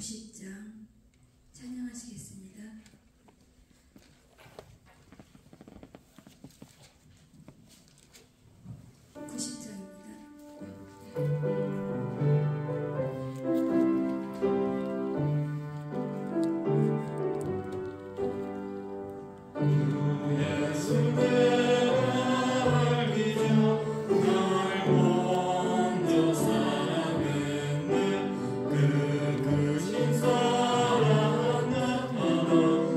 90장 찬양하시겠습니다. 그 크신 사랑 나타나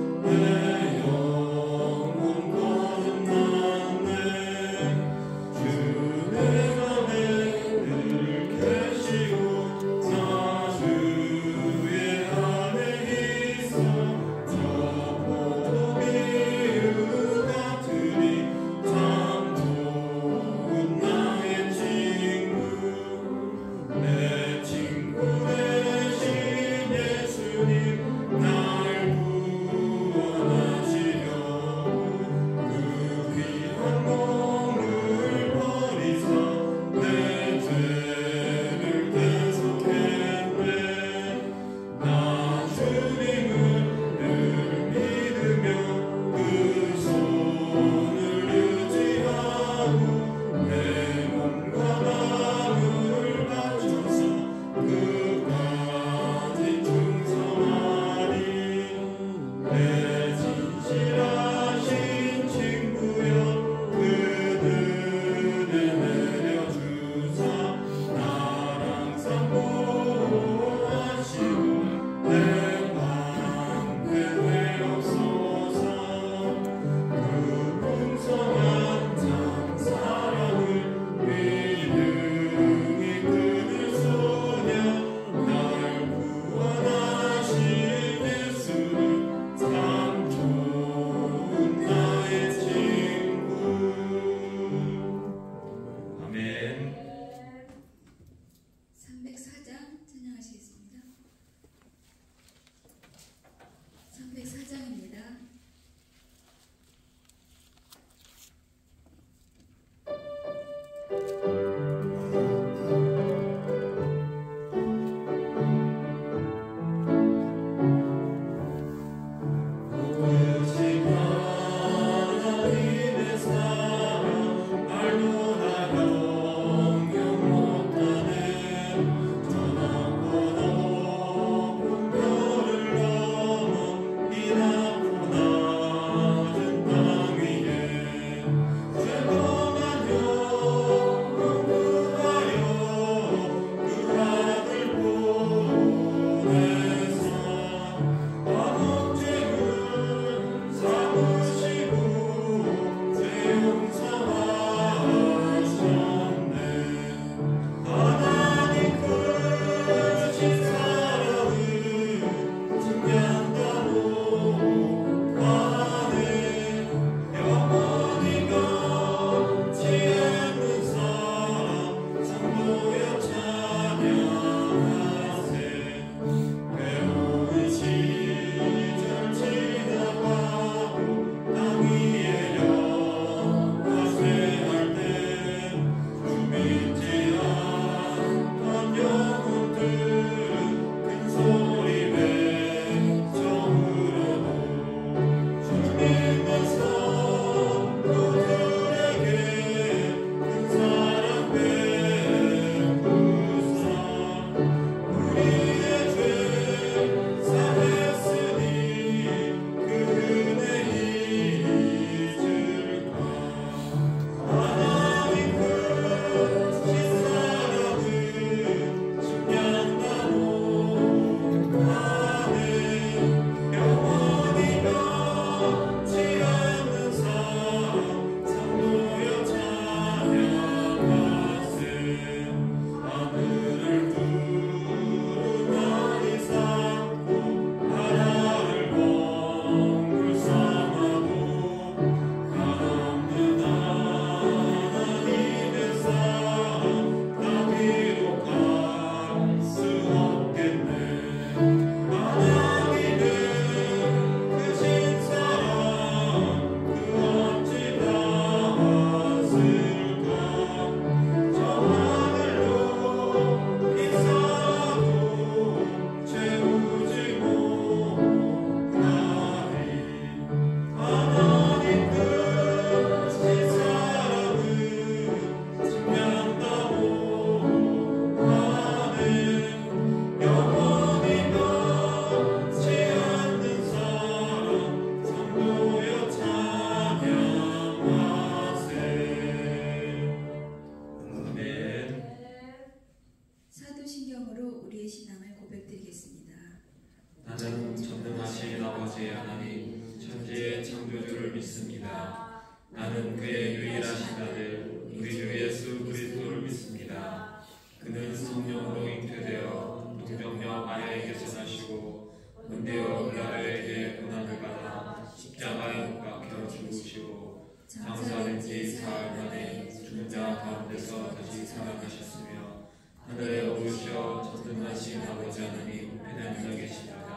아버지의 하나님 천지의 창조주를 믿습니다. 나는 그의 유일하신 아들 우리 주 예수 그리스도를 믿습니다. 그는 성령으로 잉태되어 동정녀 마리아에게서 나시고 본디오 빌라도에게 고난을 받아 십자가에 못 박혀 죽으시고 장사된 지 사흘 만에 죽은 자 가운데서 다시 살아나셨으며 하늘에 오르셔 전능하신 아버지 하나님 우편에 앉아 계시다가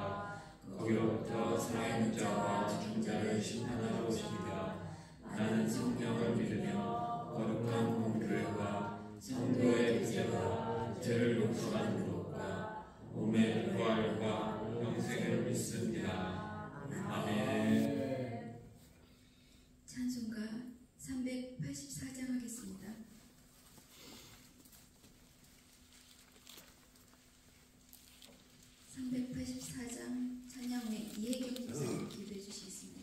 거기로부터 살아있는 자와 죽은 자를 심판하러 오십니다. 나는 성령을 믿으며 거룩한 공교회와 성도의 구제와 죄를 용서받는 것과 몸의 부활과 영생을 믿습니다. 아멘. 찬송가 384장 하겠습니다. 찬양 후에 이혜경 목사님 기도해 주시겠습니다.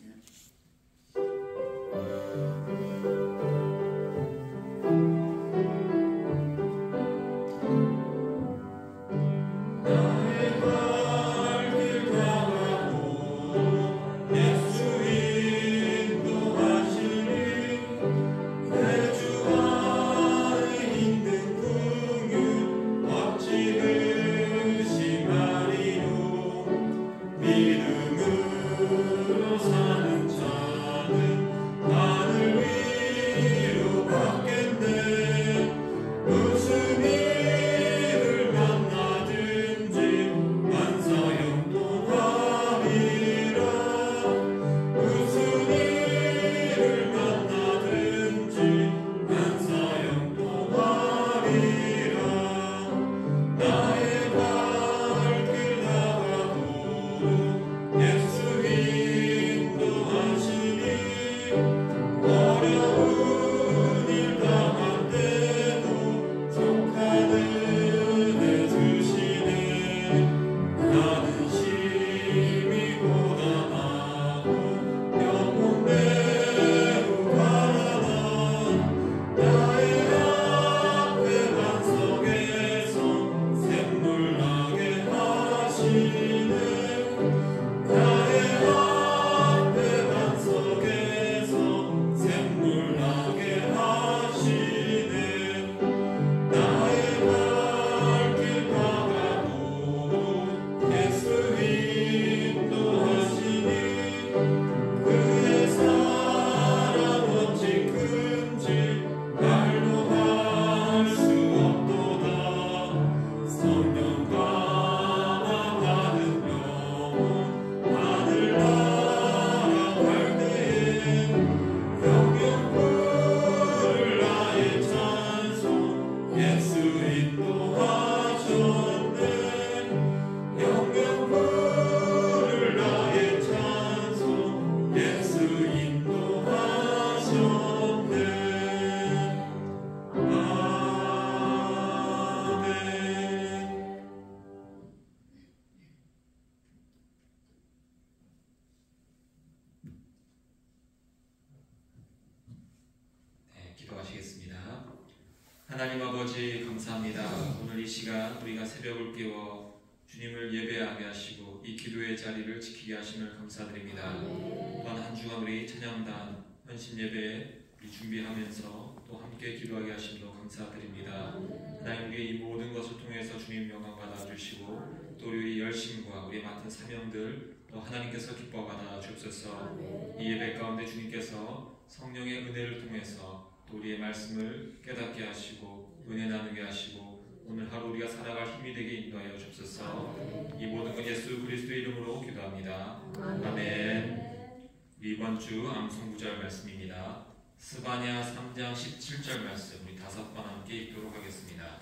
하나님 아버지 감사합니다. 오늘 이 시간 우리가 새벽을 깨워 주님을 예배하게 하시고 이 기도의 자리를 지키게 하심을 감사드립니다. 또한 한 주간 우리 찬양단 헌신 예배에 준비하면서 또 함께 기도하게 하심도 감사드립니다. 하나님 우리의 이 모든 것을 통해서 주님 영광 받아주시고 또 우리의 열심과 우리의 맡은 사명들 또 하나님께서 기뻐 받아 주옵소서. 이 예배 가운데 주님께서 성령의 은혜를 통해서 또 우리의 말씀을 깨닫게 하시고 은혜 나누게 하시고 오늘 하루 우리가 살아갈 힘이 되게 인도하여 주옵소서. 이 모든 것 예수 그리스도의 이름으로 기도합니다. 아멘. 이번 주 암송 구절 말씀입니다. 스바냐 3장 17절 말씀 우리 5번 함께 읽도록 하겠습니다.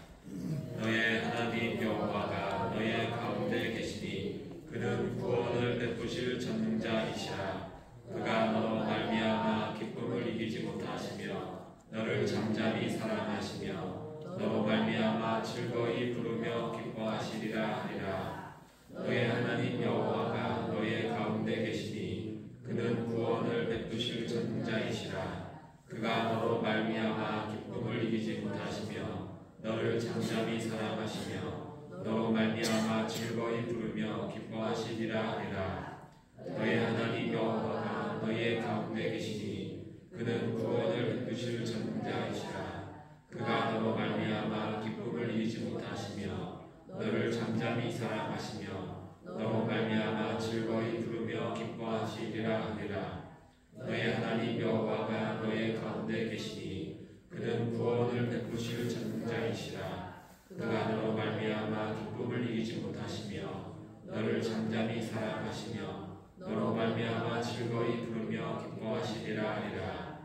너의 하나님 여호와가 너의 가운데 계시니 그는 구원을 베푸실 전능자이시라. 그가 너로 말미암아 기쁨을 이기지 못하시며 너를 잠잠히 사랑하시며 너로 말미암아 즐거이 부르며 기뻐하시리라 하리라. 너의 하나님 여호와가 너의 가운데 계시니 그는 구원을 베푸실 전능자이시라. 그가 너로 말미암아 기쁨을 이기지 못하시며 너를 잠잠히 사랑하시며 너로 말미암아 즐거이 부르며 기뻐하시리라 하리라. 너의 하나님 여호와가 너의 가운데 계시니 그는 구원을 베푸실 전능자이시라. 그가 너로 말미암아 기쁨을 이기지 못하시며 너를 잠잠히 사랑하시며 너로 말미암아 즐거이 부르며 기뻐하시리라 하리라. 너의 하나님 여호와가 너의 가운데 계시니 그는 구원을 베푸실 전능자이시라. 그가 너로 말미암아 기쁨을 이기지 못하시며 너를 잠잠히 사랑하시며 너로 말미암아 즐거이 부르며 기뻐하시리라 하리라.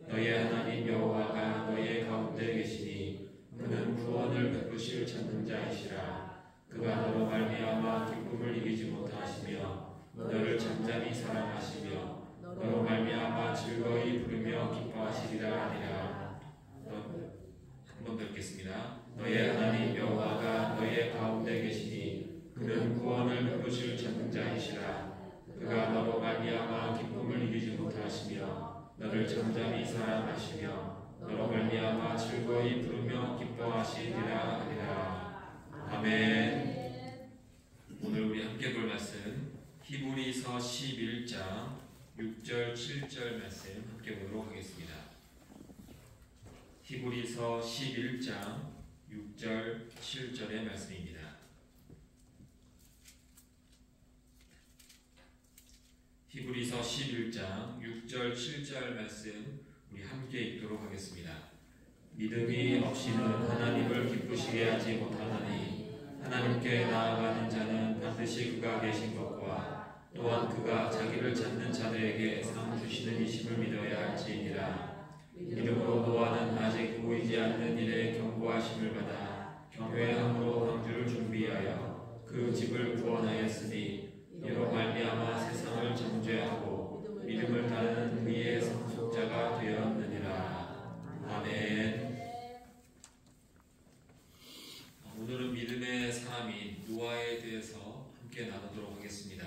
너의 하나님 여호와가 너의 가운데 계시니 그는 구원을 베푸실 전능자이시라. 그가 너로 말미암아 기쁨을 이기지 못하시며 너를 잠잠히 사랑하시며 너로 말미암아 즐거이 부르며 기뻐하시리라 하리라. 한 번 더 읽겠습니다. 너의 하나님 여호와가 너의 가운데 계시니 그는 구원을 베푸실 전능자이시라. 그가 너로 말미암아 기쁨을 이기지 못하시며 너를 잠잠히 사랑하시며 너로 말미암아 즐거이 부르며 기뻐하시리라 하리라. 아멘. 오늘 우리 함께 볼 말씀 히브리서 11장 6절 7절 말씀 함께 보도록 하겠습니다. 히브리서 11장 6절 7절의 말씀입니다. 히브리서 11장 6절 7절 말씀 우리 함께 읽도록 하겠습니다. 믿음이 없이는 하나님을 기쁘시게 하지 못하나니 하나님께 나아가는 자는 반드시 그가 계신 것과 또한 그가 자기를 찾는 자들에게 상 주시는 이심을 믿어야 할지니라. 믿음으로 노아는 아직 보이지 않는 일에 경고하심을 받아 경외함으로 방주를 준비하여 그 집을 구원하였으니 이로 말미암아 세상을 정죄하고 믿음을 따르는 의의 상속자가 되었느니라. 아멘. 오늘은 믿음의 사람인 노아에 대해서 함께 나누도록 하겠습니다.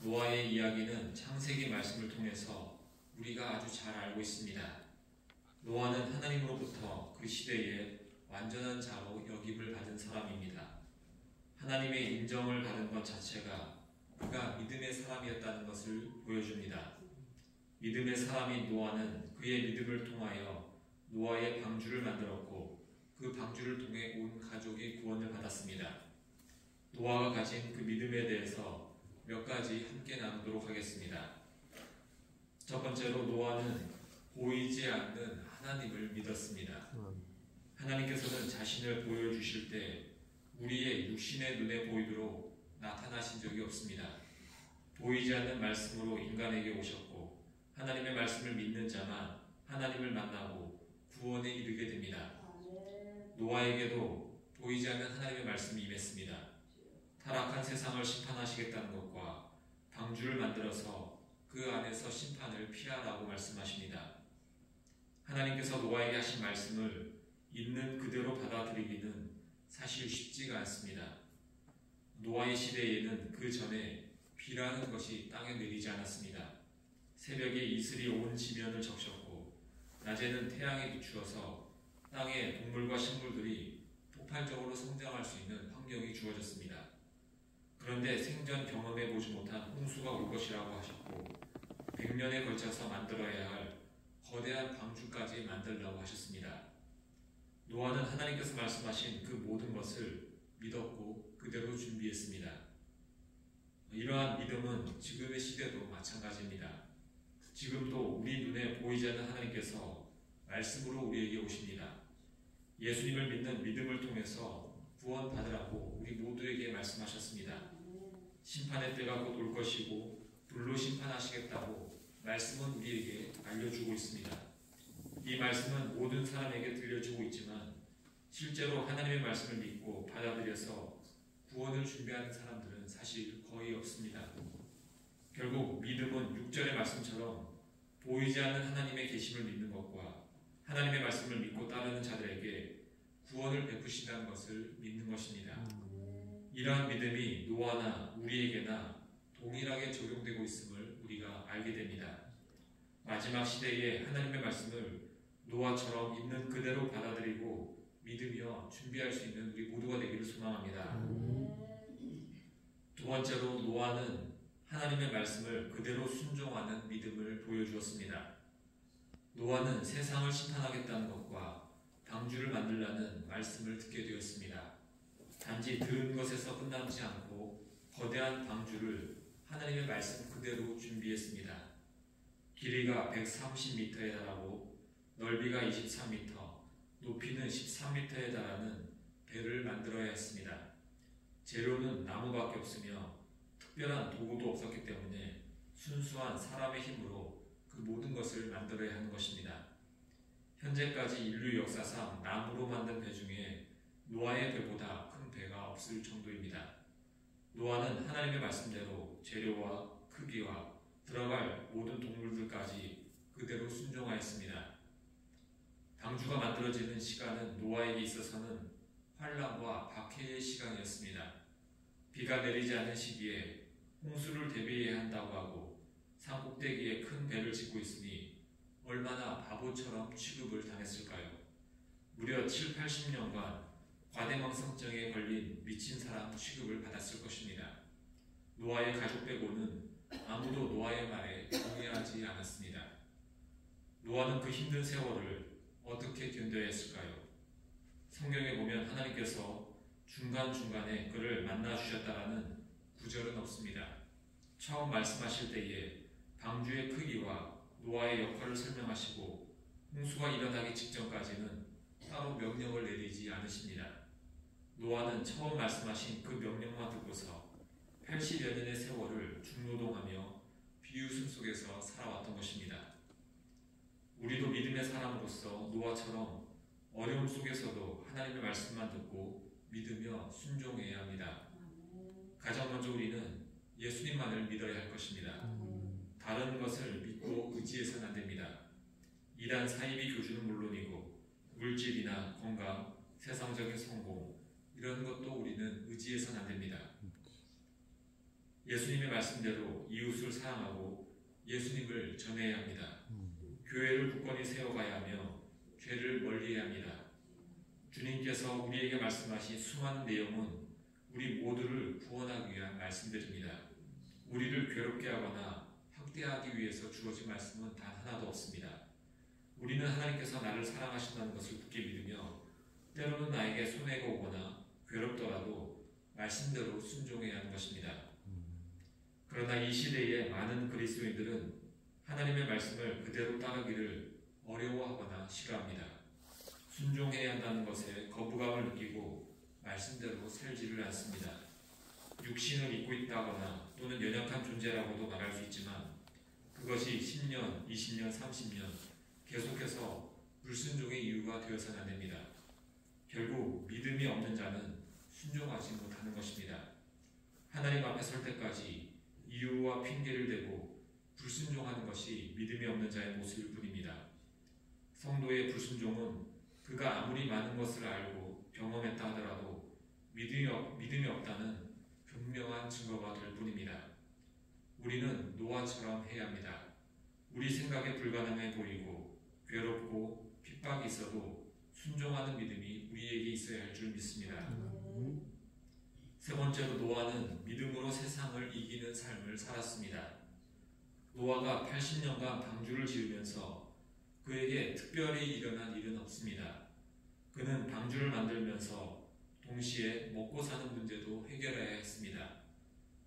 노아의 이야기는 창세기 말씀을 통해서 우리가 아주 잘 알고 있습니다. 노아는 하나님으로부터 그 시대에 완전한 자로 여김을 받은 사람입니다. 하나님의 인정을 받은 것 자체가 그가 믿음의 사람이었다는 것을 보여줍니다. 믿음의 사람인 노아는 그의 믿음을 통하여 노아의 방주를 만들었고 그 방주를 통해 온 가족이 구원을 받았습니다. 노아가 가진 그 믿음에 대해서 몇 가지 함께 나누도록 하겠습니다. 첫 번째로 노아는 보이지 않는 하나님을 믿었습니다. 하나님께서는 자신을 보여주실 때 우리의 육신의 눈에 보이도록 나타나신 적이 없습니다. 보이지 않는 말씀으로 인간에게 오셨고 하나님의 말씀을 믿는 자만 하나님을 만나고 구원에 이르게 됩니다. 노아에게도 보이지 않는 하나님의 말씀이 임했습니다. 타락한 세상을 심판하시겠다는 것과 방주를 만들어서 그 안에서 심판을 피하라고 말씀하십니다. 하나님께서 노아에게 하신 말씀을 있는 그대로 받아들이기는 사실 쉽지가 않습니다. 노아의 시대에는 그 전에 비라는 것이 땅에 내리지 않았습니다. 새벽에 이슬이 온 지면을 적셨고 낮에는 태양이 비추어서 땅에 동물과 식물들이 폭발적으로 성장할 수 있는 환경이 주어졌습니다. 그런데 생전 경험해 보지 못한 홍수가 올 것이라고 하셨고 100년에 걸쳐서 만들어야 할 거대한 방주까지 만들라고 하셨습니다. 노아는 하나님께서 말씀하신 그 모든 것을 믿었고 그대로 준비했습니다. 이러한 믿음은 지금의 시대도 마찬가지입니다. 지금도 우리 눈에 보이지 않는 하나님께서 말씀으로 우리에게 오십니다. 예수님을 믿는 믿음을 통해서 구원받으라고 우리 모두에게 말씀하셨습니다. 심판의 때가 곧 올 것이고 불로 심판하시겠다고 말씀은 우리에게 알려주고 있습니다. 이 말씀은 모든 사람에게 들려주고 있지만 실제로 하나님의 말씀을 믿고 받아들여서 구원을 준비하는 사람들은 사실 거의 없습니다. 결국 믿음은 6절의 말씀처럼 보이지 않는 하나님의 계심을 믿는 것과 하나님의 말씀을 믿고 따르는 자들에게 구원을 베푸신다는 것을 믿는 것입니다. 이러한 믿음이 노아나 우리에게나 동일하게 적용되고 있음을 우리가 알게 됩니다. 마지막 시대에 하나님의 말씀을 노아처럼 있는 그대로 받아들이고 믿으며 준비할 수 있는 우리 모두가 되기를 소망합니다. 두 번째로 노아는 하나님의 말씀을 그대로 순종하는 믿음을 보여주었습니다. 노아는 세상을 심판하겠다는 것과 방주를 만들라는 말씀을 듣게 되었습니다. 단지 들은 것에서 끝나지 않고 거대한 방주를 하나님의 말씀 그대로 준비했습니다. 길이가 130m에 달하고 넓이가 23m, 높이는 13m에 달하는 배를 만들어야 했습니다. 재료는 나무밖에 없으며 특별한 도구도 없었기 때문에 순수한 사람의 힘으로 그 모든 것을 만들어야 하는 것입니다. 현재까지 인류 역사상 나무로 만든 배 중에 노아의 배보다 큰 배가 없을 정도입니다. 노아는 하나님의 말씀대로 재료와 크기와 들어갈 모든 동물들까지 그대로 순종하였습니다. 방주가 만들어지는 시간은 노아에게 있어서는 환란과 박해의 시간이었습니다. 비가 내리지 않는 시기에 홍수를 대비해야 한다고 하고 산꼭대기에 큰 배를 짓고 있으니 얼마나 바보처럼 취급을 당했을까요? 무려 70-80년간 과대망상증에 걸린 미친 사람 취급을 받았을 것입니다. 노아의 가족 빼고는 아무도 노아의 말에 동의하지 않았습니다. 노아는 그 힘든 세월을 어떻게 견뎌야 했을까요? 성경에 보면 하나님께서 중간중간에 그를 만나주셨다라는 구절은 없습니다. 처음 말씀하실 때에 방주의 크기와 노아의 역할을 설명하시고 홍수가 일어나기 직전까지는 따로 명령을 내리지 않으십니다. 노아는 처음 말씀하신 그 명령만 듣고서 80여 년의 세월을 중노동하며 비웃음 속에서 살아왔던 것입니다. 우리도 믿음의 사람으로서 노아처럼 어려움 속에서도 하나님의 말씀만 듣고 믿으며 순종해야 합니다. 가장 먼저 우리는 예수님만을 믿어야 할 것입니다. 다른 것을 믿고 의지해서는 안 됩니다. 이단 사이비 교주는 물론이고 물질이나 건강, 세상적인 성공 이런 것도 우리는 의지해서는 안 됩니다. 예수님의 말씀대로 이웃을 사랑하고 예수님을 전해야 합니다. 교회를 굳건히 세워가야 하며 죄를 멀리해야 합니다. 주님께서 우리에게 말씀하신 수많은 내용은 우리 모두를 구원하기 위한 말씀들입니다. 우리를 괴롭게 하거나 학대하기 위해서 주어진 말씀은 단 하나도 없습니다. 우리는 하나님께서 나를 사랑하신다는 것을 굳게 믿으며 때로는 나에게 손해가 오거나 괴롭더라도 말씀대로 순종해야 하는 것입니다. 그러나 이 시대에 많은 그리스도인들은 하나님의 말씀을 그대로 따르기를 어려워하거나 싫어합니다. 순종해야 한다는 것에 거부감을 느끼고 말씀대로 살지를 않습니다. 육신을 입고 있다거나 또는 연약한 존재라고도 말할 수 있지만 그것이 10년, 20년, 30년 계속해서 불순종의 이유가 되어서는 안 됩니다. 결국 믿음이 없는 자는 순종하지 못하는 것입니다. 하나님 앞에 설 때까지 이유와 핑계를 대고 불순종하는 것이 믿음이 없는 자의 모습일 뿐입니다. 성도의 불순종은 그가 아무리 많은 것을 알고 경험했다 하더라도 믿음이 없다는 분명한 증거가 될 뿐입니다. 우리는 노아처럼 해야 합니다. 우리 생각에 불가능해 보이고 괴롭고 핍박이 있어도 순종하는 믿음이 우리에게 있어야 할 줄 믿습니다. 세 번째로 노아는 믿음으로 세상을 이기는 삶을 살았습니다. 노아가 80년간 방주를 지으면서 그에게 특별히 일어난 일은 없습니다. 그는 방주를 만들면서 동시에 먹고 사는 문제도 해결해야 했습니다.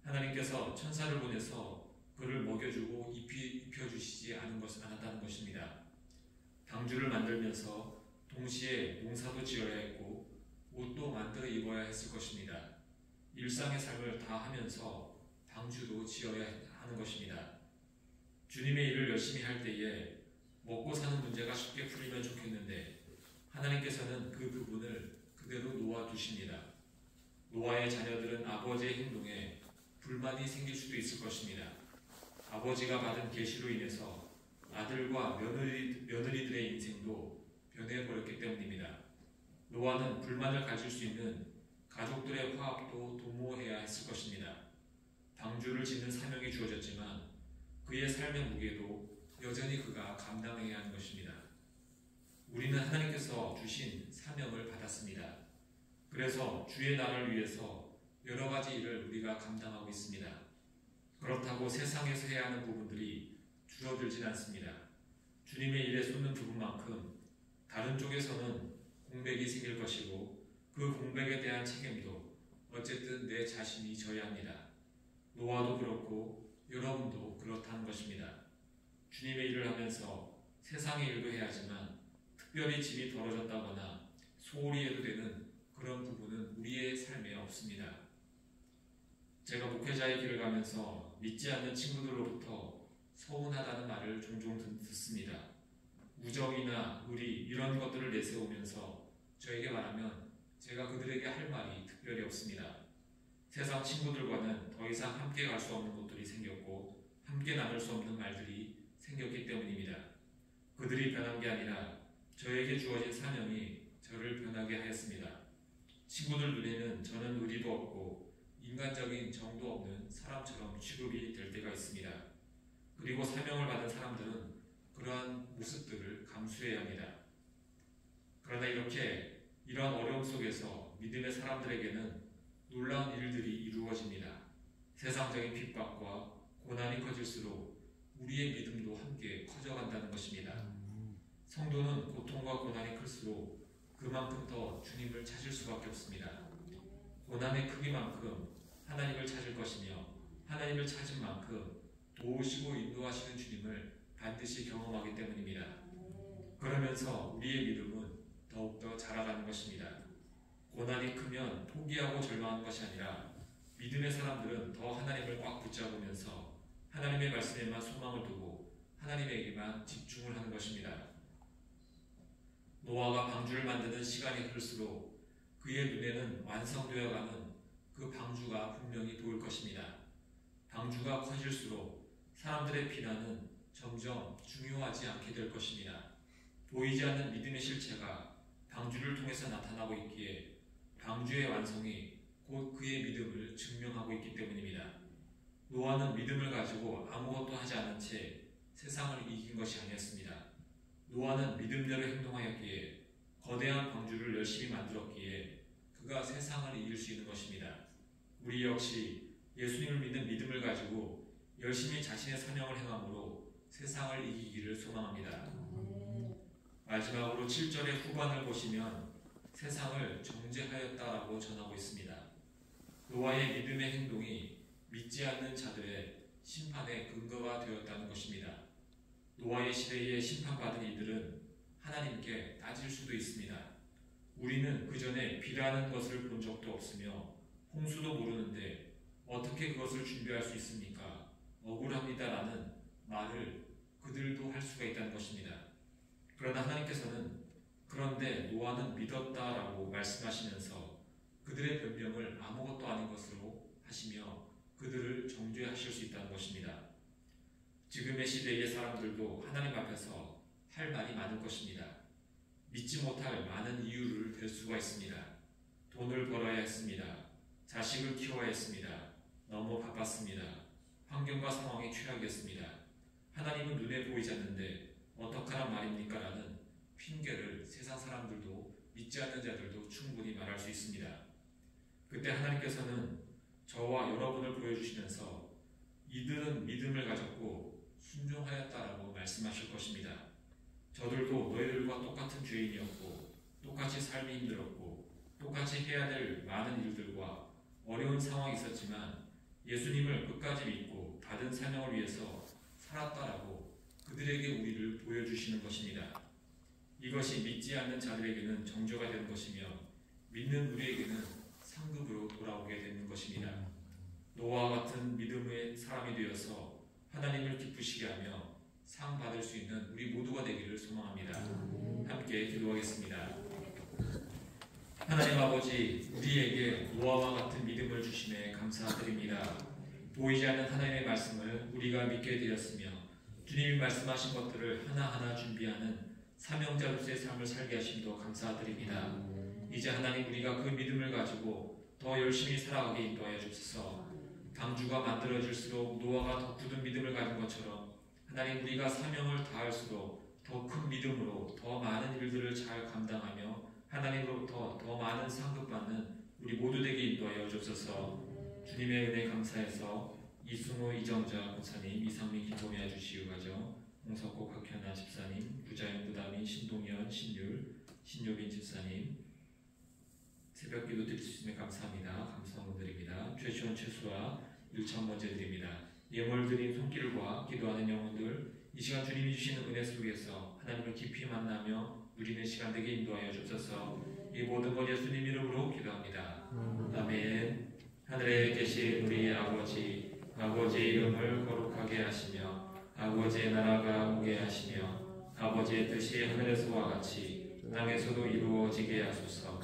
하나님께서 천사를 보내서 그를 먹여주고 입혀주시지 않았다는 것입니다. 방주를 만들면서 동시에 농사도 지어야 했고 옷도 만들어 입어야 했을 것입니다. 일상의 삶을 다 하면서 방주도 지어야 하는 것입니다. 주님의 일을 열심히 할 때에 먹고 사는 문제가 쉽게 풀리면 좋겠는데 하나님께서는 그 부분을 그대로 놓아두십니다. 노아의 자녀들은 아버지의 행동에 불만이 생길 수도 있을 것입니다. 아버지가 받은 계시로 인해서 아들과 며느리들의 인생도 변해버렸기 때문입니다. 노아는 불만을 가질 수 있는 가족들의 화합도 도모해야 했을 것입니다. 방주를 짓는 사명이 주어졌지만 그의 삶의 무게도 여전히 그가 감당해야 하는 것입니다. 우리는 하나님께서 주신 사명을 받았습니다. 그래서 주의 나라를 위해서 여러 가지 일을 우리가 감당하고 있습니다. 그렇다고 그렇다고 세상에서 해야 하는 부분들이 줄어들진 않습니다. 주님의 일에 쏟는 부분만큼 다른 쪽에서는 공백이 생길 것이고 그 공백에 대한 책임도 어쨌든 내 자신이 져야 합니다. 노아도 그렇고 여러분도 그렇다는 것입니다. 주님의 일을 하면서 세상의 일도 해야지만 특별히 짐이 덜어졌다거나 소홀히 해도 되는 그런 부분은 우리의 삶에 없습니다. 제가 목회자의 길을 가면서 믿지 않는 친구들로부터 서운하다는 말을 종종 듣습니다. 우정이나 의리 이런 것들을 내세우면서 저에게 말하면 제가 그들에게 할 말이 특별히 없습니다. 세상 친구들과는 더 이상 함께 갈 수 없는 것들이 생겼고 함께 나눌 수 없는 말들이 생겼기 때문입니다. 그들이 변한 게 아니라 저에게 주어진 사명이 저를 변하게 하였습니다. 친구들 눈에는 저는 의리도 없고 인간적인 정도 없는 사람처럼 취급이 될 때가 있습니다. 그리고 사명을 받은 사람들은 그러한 모습들을 감수해야 합니다. 그러나 이런 어려움 속에서 믿음의 사람들에게는 놀라운 일들이 이루어집니다. 세상적인 핍박과 고난이 커질수록 우리의 믿음도 함께 커져간다는 것입니다. 성도는 고통과 고난이 클수록 그만큼 더 주님을 찾을 수밖에 없습니다. 고난의 크기만큼 하나님을 찾을 것이며 하나님을 찾은 만큼 도우시고 인도하시는 주님을 반드시 경험하기 때문입니다. 그러면서 우리의 믿음은 더욱더 자라가는 것입니다. 고난이 크면 포기하고 절망하는 것이 아니라 믿음의 사람들은 더 하나님을 꽉 붙잡으면서 하나님의 말씀에만 소망을 두고 하나님에게만 집중을 하는 것입니다. 노아가 방주를 만드는 시간이 흐를수록 그의 눈에는 완성되어가는 그 방주가 분명히 보일 것입니다. 방주가 커질수록 사람들의 비난은 점점 중요하지 않게 될 것입니다. 보이지 않는 믿음의 실체가 방주를 통해서 나타나고 있기에 방주의 완성이 곧 그의 믿음을 증명하고 있기 때문입니다. 노아는 믿음을 가지고 아무것도 하지 않은 채 세상을 이긴 것이 아니었습니다. 노아는 믿음대로 행동하였기에 거대한 방주를 열심히 만들었기에 그가 세상을 이길 수 있는 것입니다. 우리 역시 예수님을 믿는 믿음을 가지고 열심히 자신의 사명을 행함으로 세상을 이기기를 소망합니다. 마지막으로 7절의 후반을 보시면 세상을 정죄하였다라고 전하고 있습니다. 노아의 믿음의 행동이 믿지 않는 자들의 심판의 근거가 되었다는 것입니다. 노아의 시대에 심판받은 이들은 하나님께 따질 수도 있습니다. 우리는 그 전에 비라는 것을 본 적도 없으며 홍수도 모르는데 어떻게 그것을 준비할 수 있습니까? 억울합니다라는 말을 그들도 할 수가 있다는 것입니다. 그러나 하나님께서는 그런데 노아는 믿었다라고 말씀하시면서 그들의 변명을 아무것도 아닌 것으로 하시며 그들을 정죄하실 수 있다는 것입니다. 지금의 시대의 사람들도 하나님 앞에서 할 말이 많을 것입니다. 믿지 못할 많은 이유를 댈 수가 있습니다. 돈을 벌어야 했습니다. 자식을 키워야 했습니다. 너무 바빴습니다. 환경과 상황이 최악이었습니다. 하나님은 눈에 보이지 않는데 어떡하란 말입니까? 라는 핑계를 세상 사람들도 믿지 않는 자들도 충분히 말할 수 있습니다. 그때 하나님께서는 저와 여러분을 보여주시면서 이들은 믿음을 가졌고 순종하였다라고 말씀하실 것입니다. 저들도 너희들과 똑같은 죄인이었고 똑같이 삶이 힘들었고 똑같이 해야 될 많은 일들과 어려운 상황이 있었지만 예수님을 끝까지 믿고 받은 사명을 위해서 살았다라고 그들에게 우리를 보여주시는 것입니다. 이것이 믿지 않는 자들에게는 정죄가 되는 것이며 믿는 우리에게는 상급으로 돌아오게 되는 것입니다. 노아와 같은 믿음의 사람이 되어서 하나님을 기쁘시게 하며 상 받을 수 있는 우리 모두가 되기를 소망합니다. 함께 기도하겠습니다. 하나님 아버지, 우리에게 노아와 같은 믿음을 주심에 감사드립니다. 보이지 않는 하나님의 말씀을 우리가 믿게 되었으며 주님이 말씀하신 것들을 하나하나 준비하는 사명자로서의 삶을 살게 하심도 감사드립니다. 이제 하나님, 우리가 그 믿음을 가지고 더 열심히 살아가게 인도하여 주옵소서. 방주가 만들어질수록 노아가 더 굳은 믿음을 가진 것처럼 하나님, 우리가 사명을 다할수록 더 큰 믿음으로 더 많은 일들을 잘 감당하며 하나님으로부터 더 많은 상급받는 우리 모두 되게 인도하여 주옵소서. 주님의 은혜 감사해서 이 순간 조승호 이정자 권사님, 이상민 김범야 주시우 가정, 홍석호 박현아 집사님, 부자연 부담인 신동현 신율 신효빈 집사님, 새벽기도 드릴 수 있으면 감사합니다. 감사함을 드립니다. 최시원 최수아 1천 번째 드립니다. 예물 드린 손길과 기도하는 영혼들, 이 시간 주님이 주시는 은혜 속에서 하나님을 깊이 만나며 누리는 시간 되게 인도하여 주옵소서. 이 모든 것 예수님 이름으로 기도합니다. 아멘. 하늘에 계신 우리 아버지, 아버지의 이름을 거룩하게 하시며 아버지의 나라가 오게 하시며 아버지의 뜻이 하늘에서와 같이 땅에서도 이루어지게 하소서.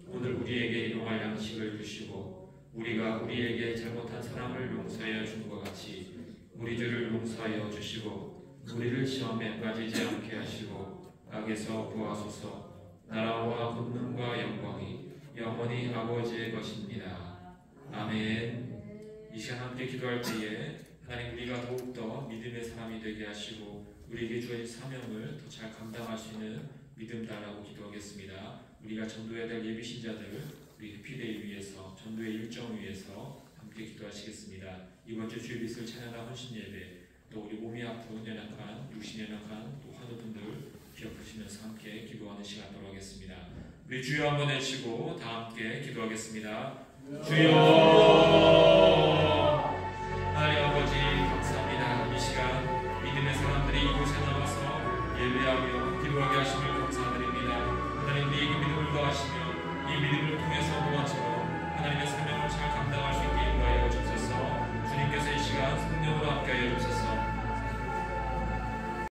오늘 우리에게 일용할 양식을 주시고 우리가 우리에게 잘못한 사람을 용서하여 준 것 같이 우리 죄를 용서하여 주시고 우리를 시험에 빠지지 않게 하시고 악에서 구하소서. 나라와 권능과 영광이 영원히 아버지의 것입니다. 아멘. 이 시간 함께 기도할 때에 하나님 우리가 더욱더 믿음의 사람이 되게 하시고 우리에게 주어진 사명을 더 잘 감당할 수 있는 믿음 달라고 기도하겠습니다. 우리가 전도해야 될 예비신자들 우리 해피데이 위해서 전도의 일정 위해서 함께 기도하시겠습니다. 이번 주 주일빛을 찬양한 헌신 예배, 또 우리 몸이 아픈 연약한 육신 연약한 또 환우분들 기억하시면서 함께 기도하는 시간 갖도록 하겠습니다. 우리 주여 한번 외치고 다 함께 기도하겠습니다. 주여. 하나님 아버지 감사합니다. 이 시간 믿음의 사람들이 이곳에 나와서 예배하며 기도하게 하심을 감사드립니다. 하나님 우리에게 믿음을 더하시며 이 믿음을 통해서 모아처럼 하나님의 사명을 잘 감당할 수 있게 인도하여 주옵소서. 주님께서 이 시간 성령으로 함께하여 주옵소서.